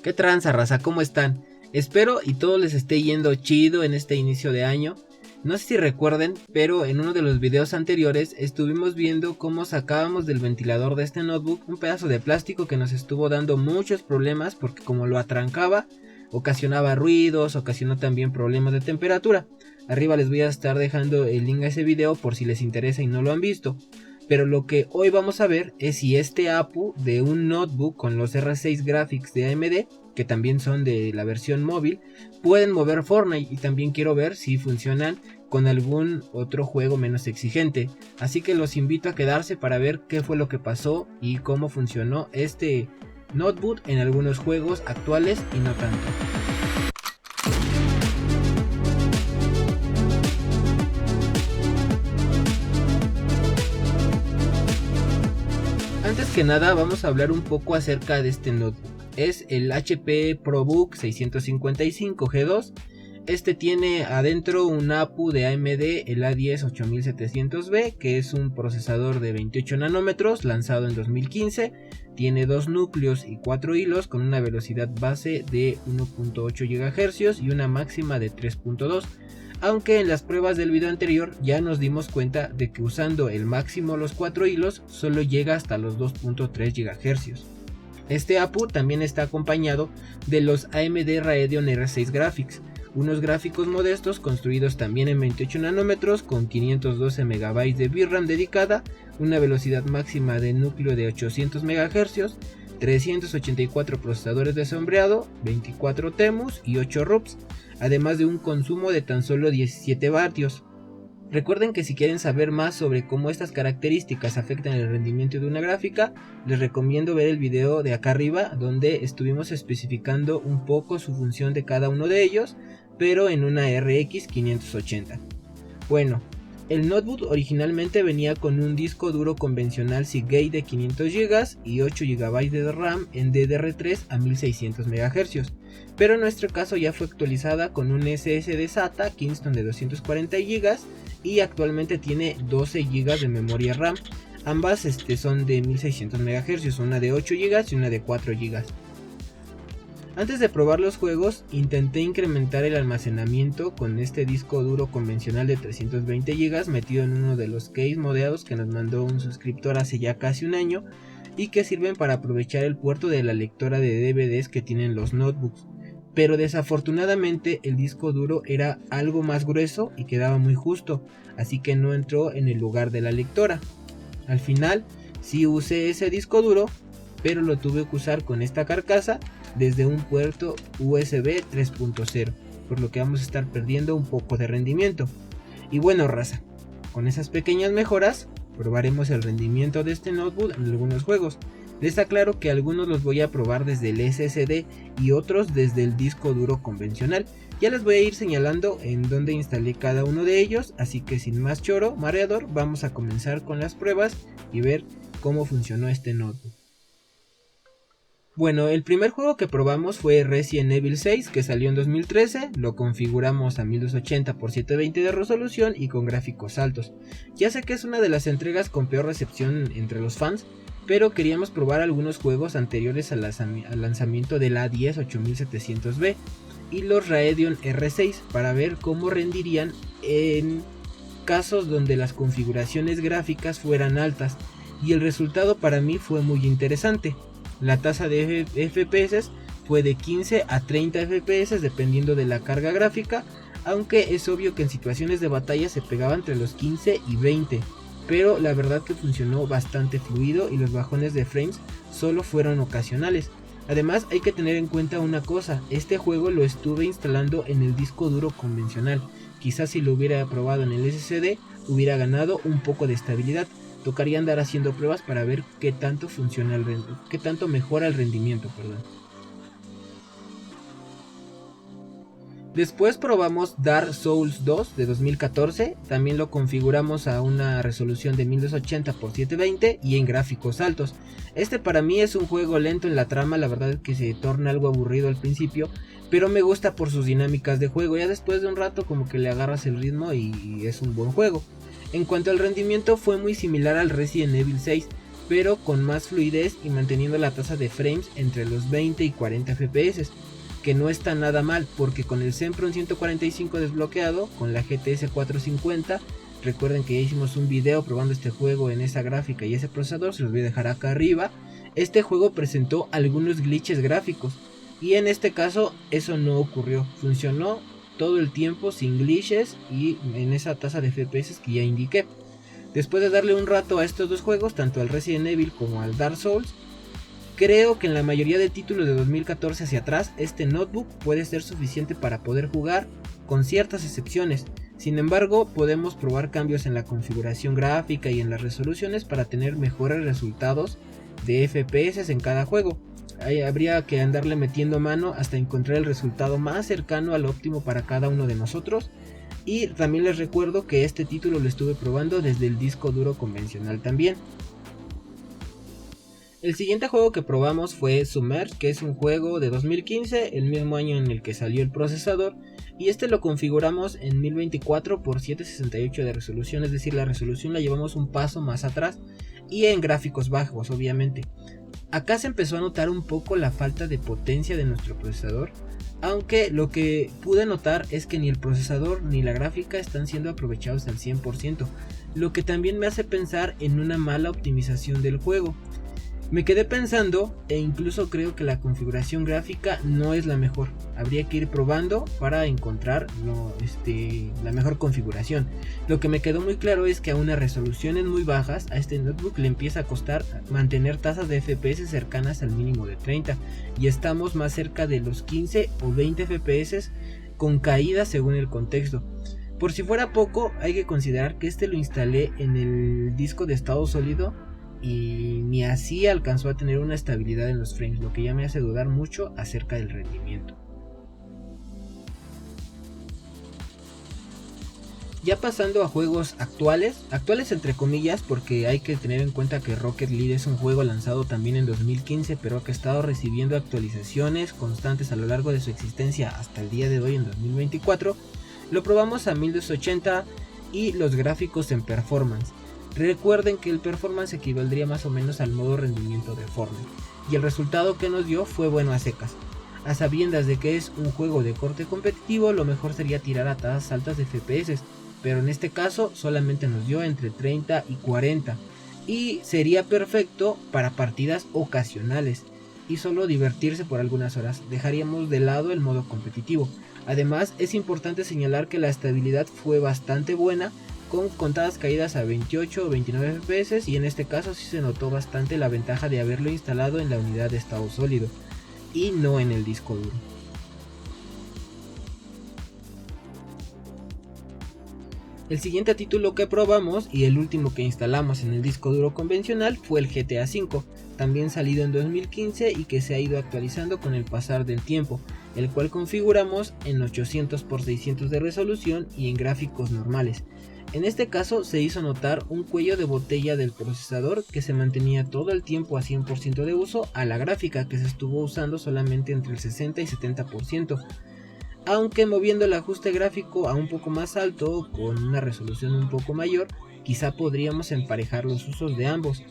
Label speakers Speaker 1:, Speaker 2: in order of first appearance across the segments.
Speaker 1: ¿Qué tranza, raza? ¿Cómo están? Espero y todo les esté yendo chido en este inicio de año. No sé si recuerden, pero en uno de los videos anteriores estuvimos viendo cómo sacábamos del ventilador de este notebook un pedazo de plástico que nos estuvo dando muchos problemas porque como lo atrancaba, ocasionaba ruidos, ocasionó también problemas de temperatura. Arriba les voy a estar dejando el link a ese video por si les interesa y no lo han visto. Pero lo que hoy vamos a ver es si este APU de un notebook con los R6 Graphics de AMD, que también son de la versión móvil, pueden mover Fortnite, y también quiero ver si funcionan con algún otro juego menos exigente. Así que los invito a quedarse para ver qué fue lo que pasó y cómo funcionó este notebook en algunos juegos actuales y no tanto. Antes que nada vamos a hablar un poco acerca de este notebook. Es el HP ProBook 655 G2. Este tiene adentro un APU de AMD, el A10-8700B, que es un procesador de 28 nanómetros lanzado en 2015. Tiene 2 núcleos y 4 hilos con una velocidad base de 1.8 GHz y una máxima de 3.2. Aunque en las pruebas del video anterior ya nos dimos cuenta de que usando el máximo los 4 hilos solo llega hasta los 2.3 GHz. Este APU también está acompañado de los AMD Radeon R6 Graphics, unos gráficos modestos construidos también en 28 nanómetros con 512 MB de VRAM dedicada, una velocidad máxima de núcleo de 800 MHz, 384 procesadores de sombreado, 24 TEMUs y 8 RUPS, además de un consumo de tan solo 17 vatios. Recuerden que si quieren saber más sobre cómo estas características afectan el rendimiento de una gráfica, les recomiendo ver el video de acá arriba donde estuvimos especificando un poco su función de cada uno de ellos, pero en una RX 580. Bueno, el notebook originalmente venía con un disco duro convencional Seagate de 500 GB y 8 GB de RAM en DDR3 a 1600 MHz, pero en nuestro caso ya fue actualizada con un SSD SATA Kingston de 240 GB y actualmente tiene 12 GB de memoria RAM. Ambas son de 1600 MHz, una de 8 GB y una de 4 GB. Antes de probar los juegos, intenté incrementar el almacenamiento con este disco duro convencional de 320 GB metido en uno de los case modeados que nos mandó un suscriptor hace ya casi un año y que sirven para aprovechar el puerto de la lectora de DVDs que tienen los notebooks. Pero desafortunadamente el disco duro era algo más grueso y quedaba muy justo, así que no entró en el lugar de la lectora. Al final sí usé ese disco duro, pero lo tuve que usar con esta carcasa desde un puerto USB 3.0, por lo que vamos a estar perdiendo un poco de rendimiento. Y bueno, raza, con esas pequeñas mejoras probaremos el rendimiento de este notebook en algunos juegos. Les aclaro que algunos los voy a probar desde el SSD y otros desde el disco duro convencional. Ya les voy a ir señalando en dónde instalé cada uno de ellos, así que sin más choro mareador vamos a comenzar con las pruebas y ver cómo funcionó este notebook. Bueno, el primer juego que probamos fue Resident Evil 6, que salió en 2013, lo configuramos a 1280x720 de resolución y con gráficos altos. Ya sé que es una de las entregas con peor recepción entre los fans, pero queríamos probar algunos juegos anteriores al lanzamiento del A10-8700B y los Radeon R6 para ver cómo rendirían en casos donde las configuraciones gráficas fueran altas, y el resultado para mí fue muy interesante. La tasa de FPS fue de 15 a 30 FPS dependiendo de la carga gráfica, aunque es obvio que en situaciones de batalla se pegaba entre los 15 y 20, pero la verdad que funcionó bastante fluido y los bajones de frames solo fueron ocasionales. Además hay que tener en cuenta una cosa, este juego lo estuve instalando en el disco duro convencional, quizás si lo hubiera probado en el SSD hubiera ganado un poco de estabilidad. Tocaría andar haciendo pruebas para ver qué tanto funciona qué tanto mejora el rendimiento, Después probamos Dark Souls 2 de 2014, también lo configuramos a una resolución de 1280x720 y en gráficos altos. Este para mí es un juego lento en la trama, la verdad es que se torna algo aburrido al principio, pero me gusta por sus dinámicas de juego, ya después de un rato como que le agarras el ritmo y es un buen juego. En cuanto al rendimiento fue muy similar al Resident Evil 6, pero con más fluidez y manteniendo la tasa de frames entre los 20 y 40 FPS, que no está nada mal, porque con el Sempron 145 desbloqueado, con la GTS 450, recuerden que ya hicimos un video probando este juego en esa gráfica y ese procesador, se los voy a dejar acá arriba. Este juego presentó algunos glitches gráficos, y en este caso eso no ocurrió, funcionó todo el tiempo sin glitches y en esa tasa de FPS que ya indiqué. Después de darle un rato a estos dos juegos, tanto al Resident Evil como al Dark Souls, creo que en la mayoría de títulos de 2014 hacia atrás, este notebook puede ser suficiente para poder jugar, con ciertas excepciones. Sin embargo, podemos probar cambios en la configuración gráfica y en las resoluciones para tener mejores resultados de FPS en cada juego. Ahí habría que andarle metiendo mano hasta encontrar el resultado más cercano al óptimo para cada uno de nosotros. Y también les recuerdo que este título lo estuve probando desde el disco duro convencional también. El siguiente juego que probamos fue Submerge, que es un juego de 2015, el mismo año en el que salió el procesador, y este lo configuramos en 1024 x 768 de resolución, es decir, la resolución la llevamos un paso más atrás y en gráficos bajos, obviamente. Acá se empezó a notar un poco la falta de potencia de nuestro procesador, aunque lo que pude notar es que ni el procesador ni la gráfica están siendo aprovechados al 100%, lo que también me hace pensar en una mala optimización del juego. Me quedé pensando e incluso creo que la configuración gráfica no es la mejor. Habría que ir probando para encontrar la mejor configuración. Lo que me quedó muy claro es que a unas resoluciones muy bajas a este notebook le empieza a costar mantener tasas de FPS cercanas al mínimo de 30 y estamos más cerca de los 15 o 20 FPS con caídas según el contexto. Por si fuera poco, hay que considerar que este lo instalé en el disco de estado sólido y ni así alcanzó a tener una estabilidad en los frames, lo que ya me hace dudar mucho acerca del rendimiento. Ya pasando a juegos actuales entre comillas, porque hay que tener en cuenta que Rocket League es un juego lanzado también en 2015, pero que ha estado recibiendo actualizaciones constantes a lo largo de su existencia hasta el día de hoy en 2024. Lo probamos a 1280 y los gráficos en performance. Recuerden que el performance equivaldría más o menos al modo rendimiento de Fortnite, y el resultado que nos dio fue bueno a secas. A sabiendas de que es un juego de corte competitivo, lo mejor sería tirar a tasas altas de FPS, pero en este caso solamente nos dio entre 30 y 40, y sería perfecto para partidas ocasionales y solo divertirse por algunas horas. Dejaríamos de lado el modo competitivo. Además, es importante señalar que la estabilidad fue bastante buena, con contadas caídas a 28 o 29 FPS, y en este caso sí se notó bastante la ventaja de haberlo instalado en la unidad de estado sólido y no en el disco duro. El siguiente título que probamos y el último que instalamos en el disco duro convencional fue el GTA V, también salido en 2015 y que se ha ido actualizando con el pasar del tiempo, el cual configuramos en 800 x 600 de resolución y en gráficos normales. En este caso se hizo notar un cuello de botella del procesador que se mantenía todo el tiempo a 100% de uso, a la gráfica que se estuvo usando solamente entre el 60 y 70%, aunque moviendo el ajuste gráfico a un poco más alto con una resolución un poco mayor, quizá podríamos emparejar los usos de ambos,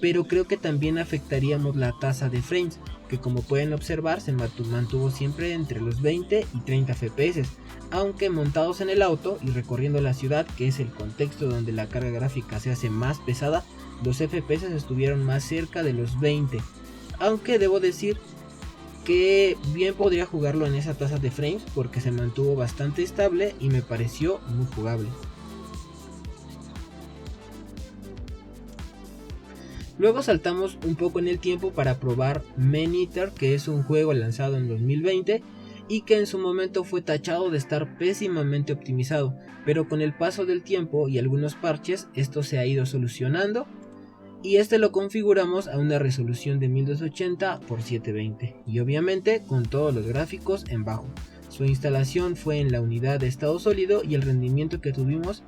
Speaker 1: pero creo que también afectaríamos la tasa de frames, que como pueden observar se mantuvo siempre entre los 20 y 30 FPS, aunque montados en el auto y recorriendo la ciudad, que es el contexto donde la carga gráfica se hace más pesada, los FPS estuvieron más cerca de los 20, aunque debo decir que bien podría jugarlo en esa tasa de frames porque se mantuvo bastante estable y me pareció muy jugable. Luego saltamos un poco en el tiempo para probar Maneater, que es un juego lanzado en 2020 y que en su momento fue tachado de estar pésimamente optimizado, pero con el paso del tiempo y algunos parches esto se ha ido solucionando y este lo configuramos a una resolución de 1280 x 720 y obviamente con todos los gráficos en bajo. Su instalación fue en la unidad de estado sólido y el rendimiento que tuvimos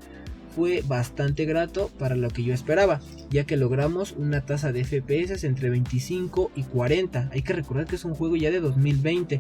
Speaker 1: fue bastante grato para lo que yo esperaba, ya que logramos una tasa de FPS entre 25 y 40. Hay que recordar que es un juego ya de 2020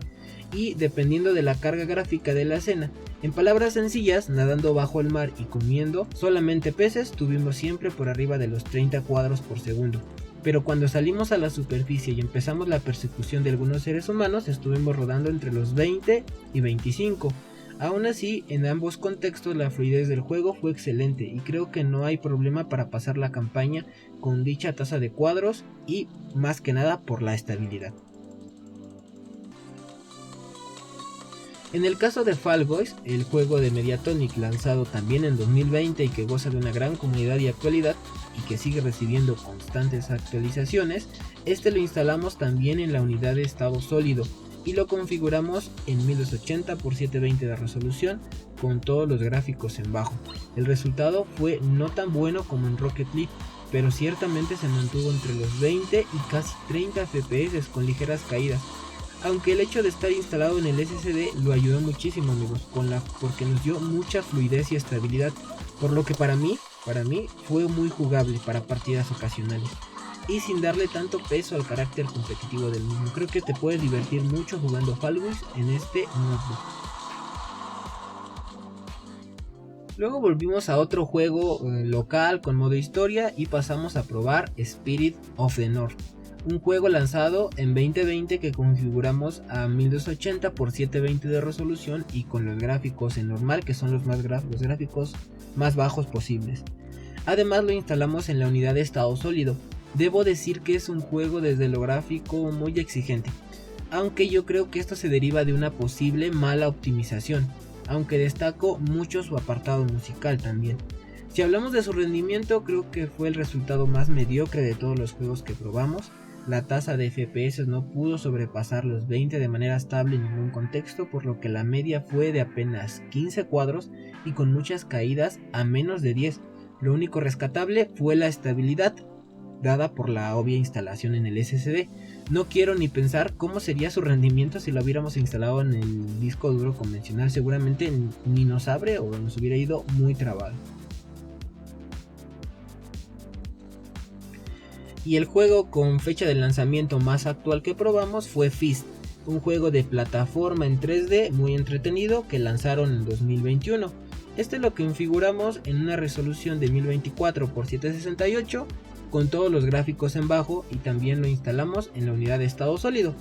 Speaker 1: y dependiendo de la carga gráfica de la escena, en palabras sencillas, nadando bajo el mar y comiendo solamente peces, tuvimos siempre por arriba de los 30 cuadros por segundo. pero cuando salimos a la superficie y empezamos la persecución de algunos seres humanos estuvimos rodando entre los 20 y 25. Aún así, en ambos contextos la fluidez del juego fue excelente y creo que no hay problema para pasar la campaña con dicha tasa de cuadros y más que nada por la estabilidad. En el caso de Fall Guys, el juego de Mediatonic lanzado también en 2020 y que goza de una gran comunidad y actualidad y que sigue recibiendo constantes actualizaciones, este lo instalamos también en la unidad de estado sólido y lo configuramos en 1080 x 720 de resolución con todos los gráficos en bajo. El resultado fue no tan bueno como en Rocket League, pero ciertamente se mantuvo entre los 20 y casi 30 FPS con ligeras caídas. Aunque el hecho de estar instalado en el SSD lo ayudó muchísimo, amigos, porque nos dio mucha fluidez y estabilidad, por lo que para mí fue muy jugable para partidas ocasionales y sin darle tanto peso al carácter competitivo del mismo. Creo que te puedes divertir mucho jugando Fall Guys en este notebook. Luego volvimos a otro juego local con modo historia y pasamos a probar Spirit of the North, un juego lanzado en 2020 que configuramos a 1280 x 720 de resolución y con los gráficos en normal, que son los gráficos más bajos posibles. Además lo instalamos en la unidad de estado sólido. Debo decir que es un juego desde lo gráfico muy exigente, aunque yo creo que esto se deriva de una posible mala optimización, aunque destaco mucho su apartado musical también. Si hablamos de su rendimiento, creo que fue el resultado más mediocre de todos los juegos que probamos. La tasa de FPS no pudo sobrepasar los 20 de manera estable en ningún contexto, por lo que la media fue de apenas 15 cuadros y con muchas caídas a menos de 10. Lo único rescatable fue la estabilidad, dada por la obvia instalación en el SSD. No quiero ni pensar cómo sería su rendimiento si lo hubiéramos instalado en el disco duro convencional. Seguramente ni nos abre o nos hubiera ido muy trabado. Y el juego con fecha de lanzamiento más actual que probamos fue Fist, un juego de plataforma en 3D muy entretenido que lanzaron en 2021. Este lo configuramos en una resolución de 1024 x 768 con todos los gráficos en bajo y también lo instalamos en la unidad de estado sólido.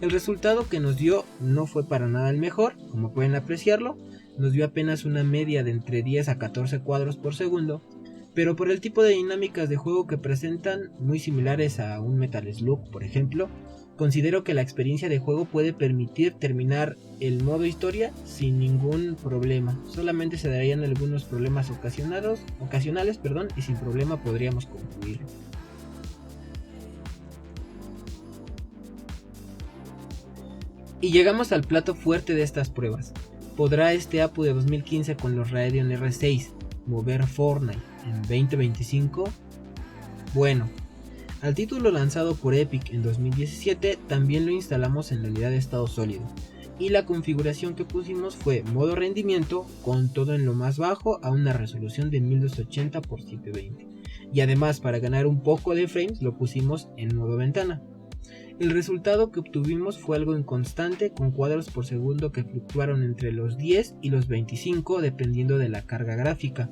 Speaker 1: El resultado que nos dio no fue para nada el mejor, como pueden apreciarlo, nos dio apenas una media de entre 10 a 14 cuadros por segundo, pero por el tipo de dinámicas de juego que presentan, muy similares a un Metal Slug por ejemplo, considero que la experiencia de juego puede permitir terminar el modo historia sin ningún problema. Solamente se darían algunos problemas ocasionales, y sin problema podríamos concluirlo. Y llegamos al plato fuerte de estas pruebas. ¿Podrá este APU de 2015 con los Radeon R6 mover Fortnite en 2025? Bueno, al título lanzado por Epic en 2017 también lo instalamos en la unidad de estado sólido y la configuración que pusimos fue modo rendimiento con todo en lo más bajo a una resolución de 1280 x 720 y además para ganar un poco de frames lo pusimos en modo ventana. El resultado que obtuvimos fue algo inconstante con cuadros por segundo que fluctuaron entre los 10 y los 25 dependiendo de la carga gráfica.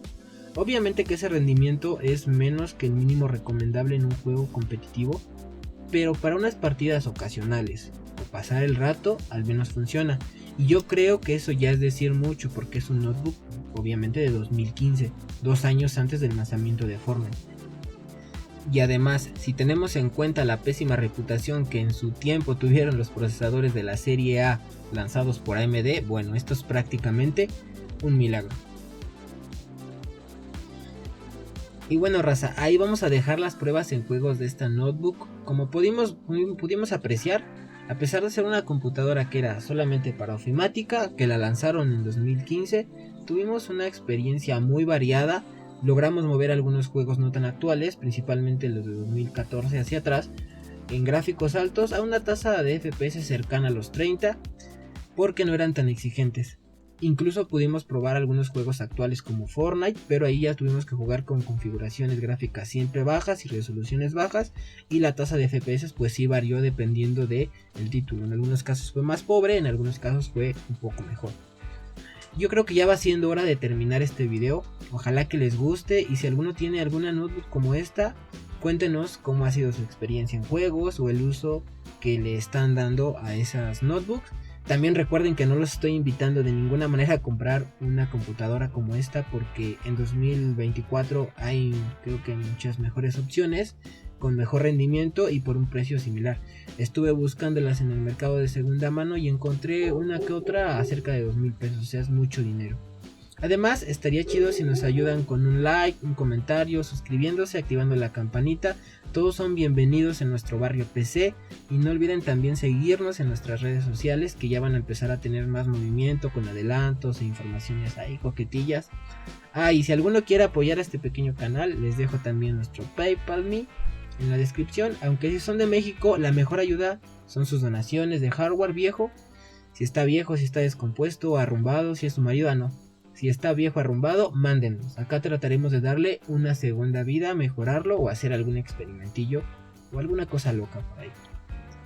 Speaker 1: Obviamente que ese rendimiento es menos que el mínimo recomendable en un juego competitivo, pero para unas partidas ocasionales o pasar el rato al menos funciona. Y yo creo que eso ya es decir mucho porque es un notebook obviamente de 2015, 2 años antes del lanzamiento de Fortnite. Y además, si tenemos en cuenta la pésima reputación que en su tiempo tuvieron los procesadores de la serie A lanzados por AMD, bueno, esto es prácticamente un milagro. Y bueno raza, ahí vamos a dejar las pruebas en juegos de esta notebook. Como pudimos apreciar, a pesar de ser una computadora que era solamente para ofimática, que la lanzaron en 2015, tuvimos una experiencia muy variada. Logramos mover algunos juegos no tan actuales, principalmente los de 2014 hacia atrás, en gráficos altos a una tasa de FPS cercana a los 30, porque no eran tan exigentes. Incluso pudimos probar algunos juegos actuales como Fortnite, pero ahí ya tuvimos que jugar con configuraciones gráficas siempre bajas y resoluciones bajas, y la tasa de FPS pues sí varió dependiendo del título. En algunos casos fue más pobre, en algunos casos fue un poco mejor. Yo creo que ya va siendo hora de terminar este video. Ojalá que les guste, y si alguno tiene alguna notebook como esta, Cuéntenos cómo ha sido su experiencia en juegos o el uso que le están dando a esas notebooks. También recuerden que no los estoy invitando de ninguna manera a comprar una computadora como esta, porque en 2024 hay, creo que muchas mejores opciones con mejor rendimiento y por un precio similar. Estuve buscándolas en el mercado de segunda mano y encontré una que otra a cerca de 2,000 pesos, o sea, es mucho dinero. Además, estaría chido si nos ayudan con un like, un comentario, suscribiéndose, activando la campanita. Todos son bienvenidos en nuestro barrio PC. Y no olviden también seguirnos en nuestras redes sociales, que ya van a empezar a tener más movimiento con adelantos e informaciones ahí coquetillas. Y si alguno quiere apoyar a este pequeño canal, les dejo también nuestro PayPal Me en la descripción. Aunque si son de México, la mejor ayuda son sus donaciones de hardware viejo. Si está viejo, si está descompuesto o arrumbado, si es su marido, no. Si está viejo arrumbado, mándenos. Acá trataremos de darle una segunda vida, mejorarlo o hacer algún experimentillo o alguna cosa loca por ahí.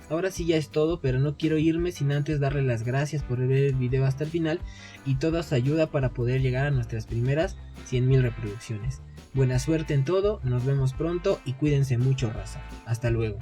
Speaker 1: Ahora sí ya es todo, pero no quiero irme sin antes darle las gracias por ver el video hasta el final y toda su ayuda para poder llegar a nuestras primeras 100,000 reproducciones. Buena suerte en todo, nos vemos pronto y cuídense mucho, raza. Hasta luego.